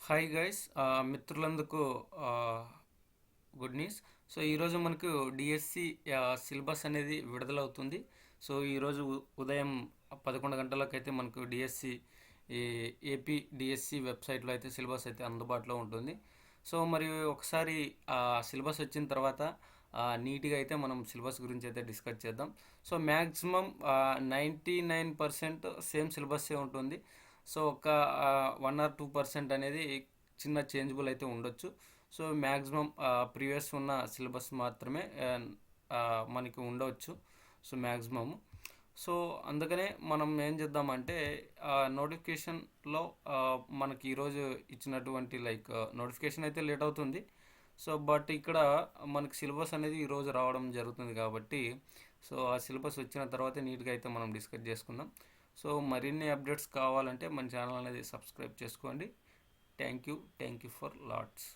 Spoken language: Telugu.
హాయ్ గైస్, మిత్రులందుకు గుడ్ న్యూస్. సో ఈరోజు మనకు డిఎస్సి సిలబస్ అనేది విడుదలవుతుంది. సో ఈరోజు ఉదయం 11 గంటలకు అయితే మనకు డిఎస్సి ఏపీ డిఎస్సి వెబ్సైట్లో అయితే సిలబస్ అయితే అందుబాటులో ఉంటుంది. సో మరి ఒకసారి సిలబస్ వచ్చిన తర్వాత నీట్గా అయితే మనం సిలబస్ గురించి అయితే డిస్కస్ చేద్దాం. సో మ్యాక్సిమం 99% సేమ్ సిలబస్సే ఉంటుంది. సో ఒక 1 or 2% అనేది చిన్న చేంజబుల్ అయితే ఉండొచ్చు. సో మ్యాక్సిమం ప్రీవియస్ ఉన్న సిలబస్ మాత్రమే మనకి ఉండవచ్చు. So maximum. సో అందుకనే మనం ఏం చేద్దామంటే నోటిఫికేషన్లో మనకి ఈరోజు ఇచ్చినటువంటి నోటిఫికేషన్ అయితే లేట్ అవుతుంది. సో బట్ ఇక్కడ మనకి సిలబస్ అనేది ఈరోజు రావడం జరుగుతుంది కాబట్టి సో ఆ సిలబస్ వచ్చిన తర్వాత నీట్గా అయితే మనం డిస్కస్ చేసుకుందాం. సో మరిన్ని అప్డేట్స్ కావాలంటే మన ఛానల్ అనేది సబ్స్క్రైబ్ చేసుకోండి. Thank you for LADS.